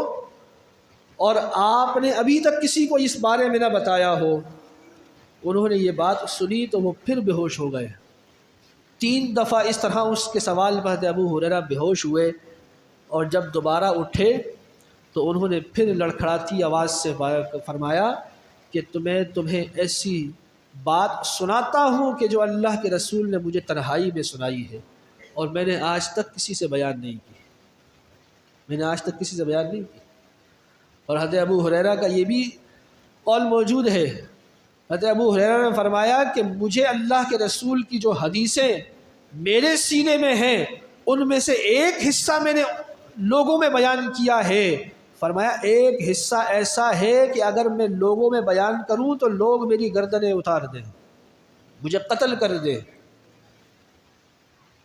اور آپ نے ابھی تک کسی کو اس بارے میں نہ بتایا ہو۔ انہوں نے یہ بات سنی تو وہ پھر بے ہوش ہو گئے۔ 3 دفعہ اس طرح اس کے سوال پر ابو ہریرہ بے ہوش ہوئے، اور جب دوبارہ اٹھے تو انہوں نے پھر لڑکھڑاتی آواز سے فرمایا کہ تمہیں ایسی بات سناتا ہوں کہ جو اللہ کے رسول نے مجھے تنہائی میں سنائی ہے، اور میں نے آج تک کسی سے بیان نہیں کی، میں نے آج تک کسی سے بیان نہیں کی۔ اور حضرت ابو ہریرہ کا یہ بھی قول موجود ہے، حضرت ابو ہریرہ نے فرمایا کہ مجھے اللہ کے رسول کی جو حدیثیں میرے سینے میں ہیں ان میں سے ایک حصہ میں نے لوگوں میں بیان کیا ہے، فرمایا ایک حصہ ایسا ہے کہ اگر میں لوگوں میں بیان کروں تو لوگ میری گردنیں اتار دیں، مجھے قتل کر دیں۔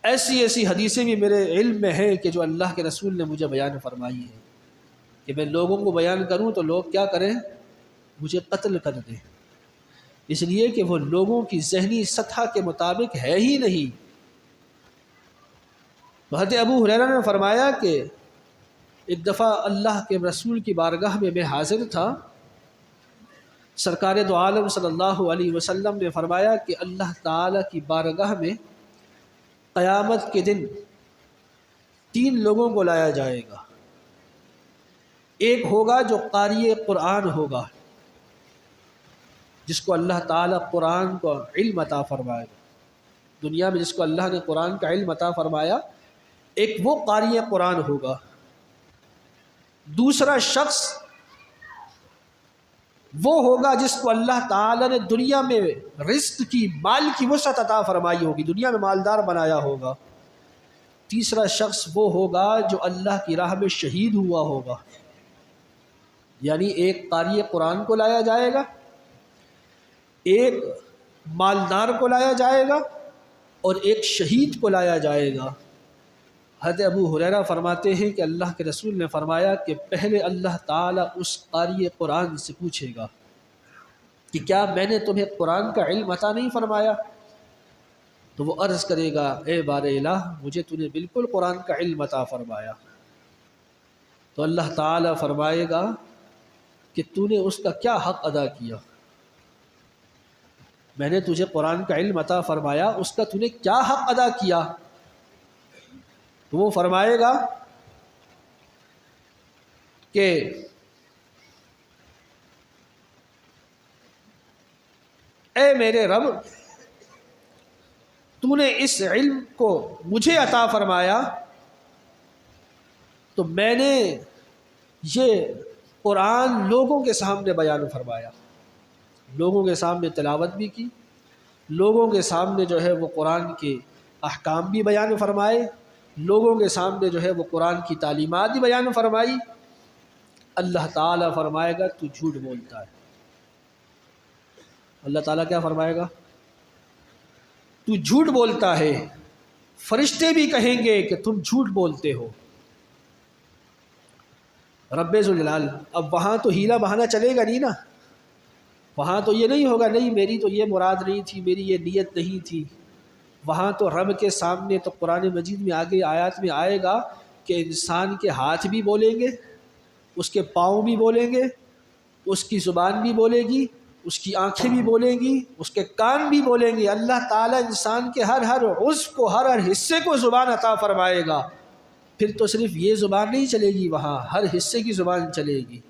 ایسی ایسی حدیثیں بھی میرے علم میں ہیں کہ جو اللہ کے رسول نے مجھے بیان فرمائی ہے کہ میں لوگوں کو بیان کروں تو لوگ کیا کریں، مجھے قتل کر دیں، اس لیے کہ وہ لوگوں کی ذہنی سطح کے مطابق ہے ہی نہیں۔ تو حضرت ابو ہریرہ نے فرمایا کہ ایک دفعہ اللہ کے رسول کی بارگاہ میں حاضر تھا، سرکار دو عالم صلی اللہ علیہ وسلم نے فرمایا کہ اللہ تعالیٰ کی بارگاہ میں قیامت کے دن 3 لوگوں کو لایا جائے گا۔ ایک ہوگا جو قاری قرآن ہوگا، جس کو اللہ تعالیٰ قرآن کو علم عطا فرمائے گا، دنیا میں جس کو اللہ نے قرآن کا علم عطا فرمایا، ایک وہ قاری قرآن ہوگا۔ دوسرا شخص وہ ہوگا جس کو اللہ تعالیٰ نے دنیا میں رزق کی، مال کی وسعت عطا فرمائی ہوگی، دنیا میں مالدار بنایا ہوگا۔ تیسرا شخص وہ ہوگا جو اللہ کی راہ میں شہید ہوا ہوگا، یعنی ایک قاری قرآن کو لایا جائے گا، ایک مالدار کو لایا جائے گا، اور ایک شہید کو لایا جائے گا۔ حضرت ابو ہریرہ فرماتے ہیں کہ اللہ کے رسول نے فرمایا کہ پہلے اللہ تعالیٰ اس قاری قرآن سے پوچھے گا کہ کیا میں نے تمہیں قرآن کا علم عطا نہیں فرمایا؟ تو وہ عرض کرے گا اے بار الہ، مجھے تو نے بالکل قرآن کا علم عطا فرمایا۔ تو اللہ تعالیٰ فرمائے گا کہ تو نے اس کا کیا حق ادا کیا؟ میں نے تجھے قرآن کا علم عطا فرمایا، اس کا تو نے کیا حق ادا کیا؟ تو وہ فرمائے گا کہ اے میرے رب، تو نے اس علم کو مجھے عطا فرمایا تو میں نے یہ قرآن لوگوں کے سامنے بیان فرمایا، لوگوں کے سامنے تلاوت بھی کی، لوگوں کے سامنے جو ہے وہ قرآن کے احکام بھی بیان فرمائے، لوگوں کے سامنے جو ہے وہ قرآن کی تعلیمات بھی بیان فرمائی۔ اللہ تعالیٰ فرمائے گا تو جھوٹ بولتا ہے۔ اللہ تعالیٰ کیا فرمائے گا؟ تو جھوٹ بولتا ہے۔ فرشتے بھی کہیں گے کہ تم جھوٹ بولتے ہو۔ رب ذوالجلال، اب وہاں تو ہیلا بہانہ چلے گا نہیں نا، وہاں تو یہ نہیں ہوگا نہیں میری تو یہ مراد نہیں تھی، میری یہ نیت نہیں تھی۔ وہاں تو رب کے سامنے تو قرآن مجید میں آگے آیات میں آئے گا کہ انسان کے ہاتھ بھی بولیں گے، اس کے پاؤں بھی بولیں گے، اس کی زبان بھی بولے گی، اس کی آنکھیں بھی بولیں گی، اس کے کان بھی بولیں گے۔ اللہ تعالیٰ انسان کے ہر عضو کو، ہر حصے کو زبان عطا فرمائے گا۔ پھر تو صرف یہ زبان نہیں چلے گی، وہاں ہر حصے کی زبان چلے گی۔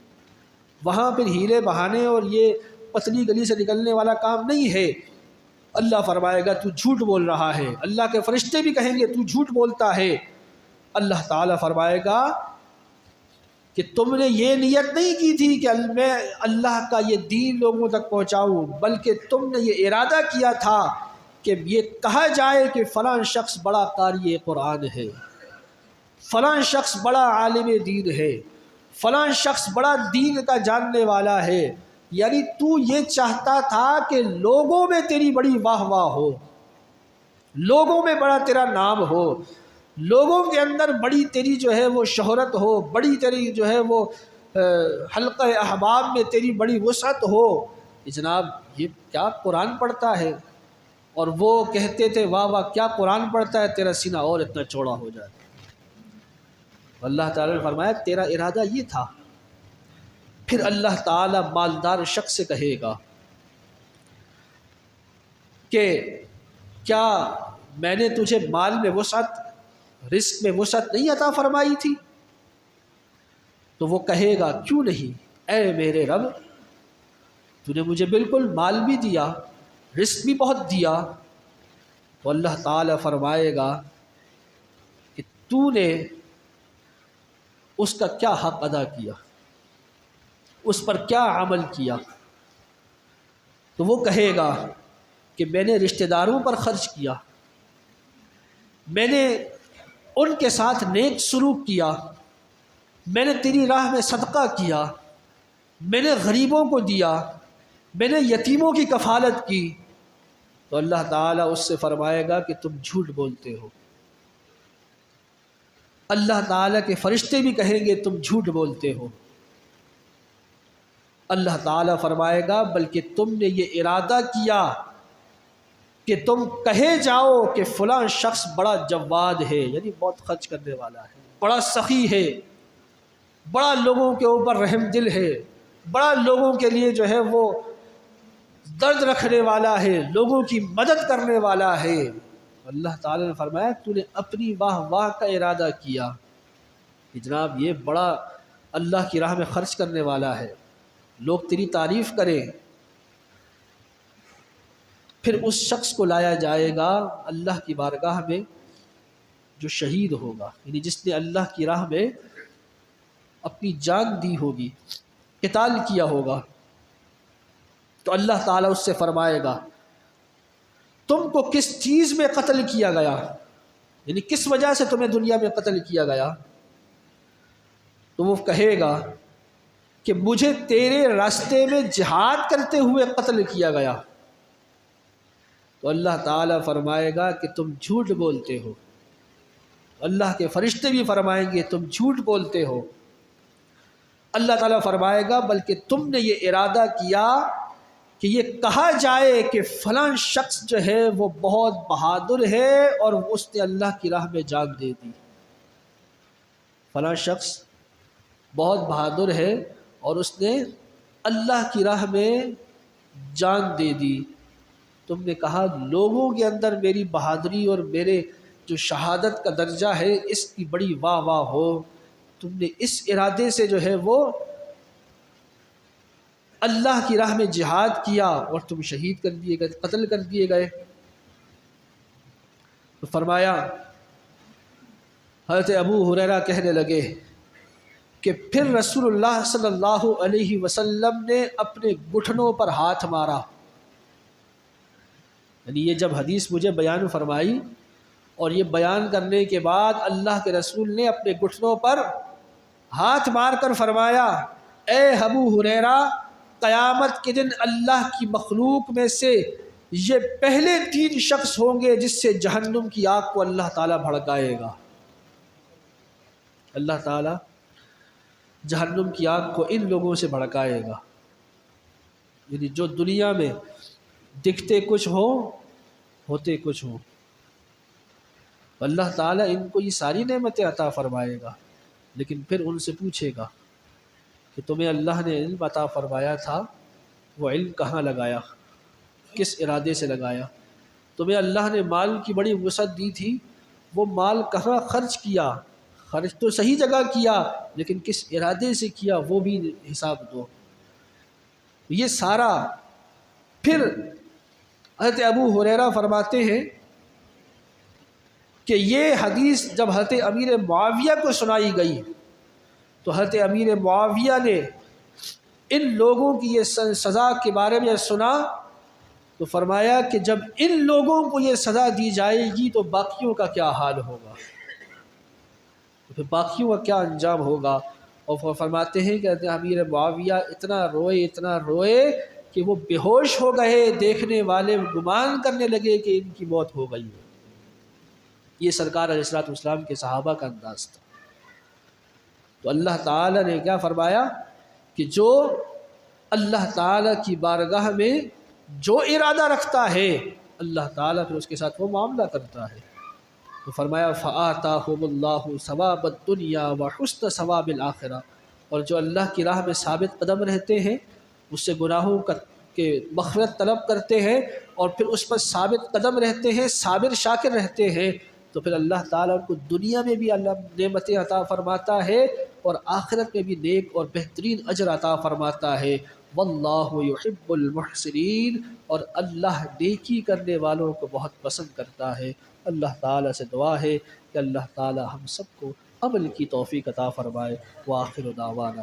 وہاں پھر ہیلے بہانے اور یہ پتلی گلی سے نکلنے والا کام نہیں ہے۔ اللہ فرمائے گا تو جھوٹ بول رہا ہے۔ اللہ کے فرشتے بھی کہیں گے تو جھوٹ بولتا ہے۔ اللہ تعالیٰ فرمائے گا کہ تم نے یہ نیت نہیں کی تھی کہ میں اللہ کا یہ دین لوگوں تک پہنچاؤں، بلکہ تم نے یہ ارادہ کیا تھا کہ یہ کہا جائے کہ فلاں شخص بڑا قاری قرآن ہے، فلاں شخص بڑا عالم دین ہے، فلاں شخص بڑا دین کا جاننے والا ہے۔ یعنی تو یہ چاہتا تھا کہ لوگوں میں تیری بڑی واہ واہ ہو، لوگوں میں بڑا تیرا نام ہو، لوگوں کے اندر بڑی تیری جو ہے وہ شہرت ہو، بڑی تیری جو ہے وہ حلقہ احباب میں تیری بڑی وسعت ہو۔ جناب یہ کیا قرآن پڑھتا ہے؟ اور وہ کہتے تھے واہ واہ کیا قرآن پڑھتا ہے، تیرا سینہ اور اتنا چوڑا ہو جائے۔ اللہ تعالیٰ نے فرمایا تیرا ارادہ یہ تھا۔ پھر اللہ تعالیٰ مالدار شخص سے کہے گا کہ کیا میں نے تجھے مال میں وسعت، رزق میں وسعت نہیں عطا فرمائی تھی؟ تو وہ کہے گا کیوں نہیں اے میرے رب، تو نے مجھے بالکل مال بھی دیا، رزق بھی بہت دیا۔ تو اللہ تعالیٰ فرمائے گا کہ تو نے اس کا کیا حق ادا کیا، اس پر کیا عمل کیا؟ تو وہ کہے گا کہ میں نے رشتہ داروں پر خرچ کیا، میں نے ان کے ساتھ نیک سلوک کیا، میں نے تیری راہ میں صدقہ کیا، میں نے غریبوں کو دیا، میں نے یتیموں کی کفالت کی۔ تو اللہ تعالیٰ اس سے فرمائے گا کہ تم جھوٹ بولتے ہو۔ اللہ تعالیٰ کے فرشتے بھی کہیں گے تم جھوٹ بولتے ہو۔ اللہ تعالیٰ فرمائے گا بلکہ تم نے یہ ارادہ کیا کہ تم کہے جاؤ کہ فلاں شخص بڑا جواد ہے، یعنی بہت خرچ کرنے والا ہے، بڑا سخی ہے، بڑا لوگوں کے اوپر رحم دل ہے، بڑا لوگوں کے لیے جو ہے وہ درد رکھنے والا ہے، لوگوں کی مدد کرنے والا ہے۔ اللہ تعالیٰ نے فرمایا تو نے اپنی واہ واہ کا ارادہ کیا کہ جناب یہ بڑا اللہ کی راہ میں خرچ کرنے والا ہے، لوگ تیری تعریف کریں۔ پھر اس شخص کو لایا جائے گا اللہ کی بارگاہ میں جو شہید ہوگا، یعنی جس نے اللہ کی راہ میں اپنی جان دی ہوگی، قتال کیا ہوگا۔ تو اللہ تعالیٰ اس سے فرمائے گا تم کو کس چیز میں قتل کیا گیا، یعنی کس وجہ سے تمہیں دنیا میں قتل کیا گیا؟ تو وہ کہے گا کہ مجھے تیرے راستے میں جہاد کرتے ہوئے قتل کیا گیا۔ تو اللہ تعالیٰ فرمائے گا کہ تم جھوٹ بولتے ہو۔ اللہ کے فرشتے بھی فرمائیں گے تم جھوٹ بولتے ہو۔ اللہ تعالیٰ فرمائے گا بلکہ تم نے یہ ارادہ کیا کہ یہ کہا جائے کہ فلاں شخص جو ہے وہ بہت بہادر ہے اور اس نے اللہ کی راہ میں جان دے دی۔ فلاں شخص بہت بہادر ہے اور اس نے اللہ کی راہ میں جان دے دی۔ تم نے کہا لوگوں کے اندر میری بہادری اور میرے جو شہادت کا درجہ ہے اس کی بڑی واہ واہ ہو۔ تم نے اس ارادے سے جو ہے وہ اللہ کی راہ میں جہاد کیا اور تم شہید کر دیے گئے، قتل کر دیے گئے۔ تو فرمایا حضرت ابو ہریرہ کہنے لگے کہ پھر رسول اللہ صلی اللہ علیہ وسلم نے اپنے گھٹنوں پر ہاتھ مارا، یعنی یہ جب حدیث مجھے بیان فرمائی اور یہ بیان کرنے کے بعد اللہ کے رسول نے اپنے گھٹنوں پر ہاتھ مار کر فرمایا اے ابو ہریرہ، قیامت کے دن اللہ کی مخلوق میں سے یہ پہلے 3 شخص ہوں گے جس سے جہنم کی آگ کو اللہ تعالیٰ بھڑکائے گا۔ اللہ تعالیٰ جہنم کی آگ کو ان لوگوں سے بھڑکائے گا، یعنی جو دنیا میں دکھتے کچھ ہوں ہوتے کچھ ہوں۔ اللہ تعالیٰ ان کو یہ ساری نعمتیں عطا فرمائے گا، لیکن پھر ان سے پوچھے گا کہ تمہیں اللہ نے علم عطا فرمایا تھا، وہ علم کہاں لگایا، کس ارادے سے لگایا؟ تمہیں اللہ نے مال کی بڑی وسعت دی تھی، وہ مال کہاں خرچ کیا؟ خرچ تو صحیح جگہ کیا، لیکن کس ارادے سے کیا وہ بھی حساب دو۔ یہ سارا پھر حضرت ابو ہریرہ فرماتے ہیں کہ یہ حدیث جب حضرت امیر معاویہ کو سنائی گئی تو حضرت امیر معاویہ نے ان لوگوں کی یہ سزا کے بارے میں سنا تو فرمایا کہ جب ان لوگوں کو یہ سزا دی جائے گی تو باقیوں کا کیا حال ہوگا، تو پھر باقیوں کا کیا انجام ہوگا؟ اور وہ فرماتے ہیں کہ حضرت امیر معاویہ اتنا روئے کہ وہ بے ہوش ہو گئے، دیکھنے والے گمان کرنے لگے کہ ان کی موت ہو گئی ہے۔ یہ سرکار علیہ الصلوۃ والسلام کے صحابہ کا انداز تھا۔ تو اللہ تعالیٰ نے کیا فرمایا کہ جو اللہ تعالیٰ کی بارگاہ میں جو ارادہ رکھتا ہے اللہ تعالیٰ پھر اس کے ساتھ وہ معاملہ کرتا ہے۔ تو فرمایا فَآتَاهُمُ اللَّهُ ثَوَابَ الدُّنْيَا وَحُسْنَ ثَوَابِ الْآخِرَةِ، اور جو اللہ کی راہ میں ثابت قدم رہتے ہیں، اس سے گناہوں کے مغفرت طلب کرتے ہیں اور پھر اس پر ثابت قدم رہتے ہیں، صابر شاکر رہتے ہیں، تو پھر اللہ تعالیٰ ان کو دنیا میں بھی اللہ نعمتیں عطا فرماتا ہے اور آخرت میں بھی نیک اور بہترین اجر عطا فرماتا ہے۔ واللہ یحب المحسنین، اور اللہ نیکی کرنے والوں کو بہت پسند کرتا ہے۔ اللہ تعالیٰ سے دعا ہے کہ اللہ تعالیٰ ہم سب کو عمل کی توفیق عطا فرمائے۔ وآخر دعوانا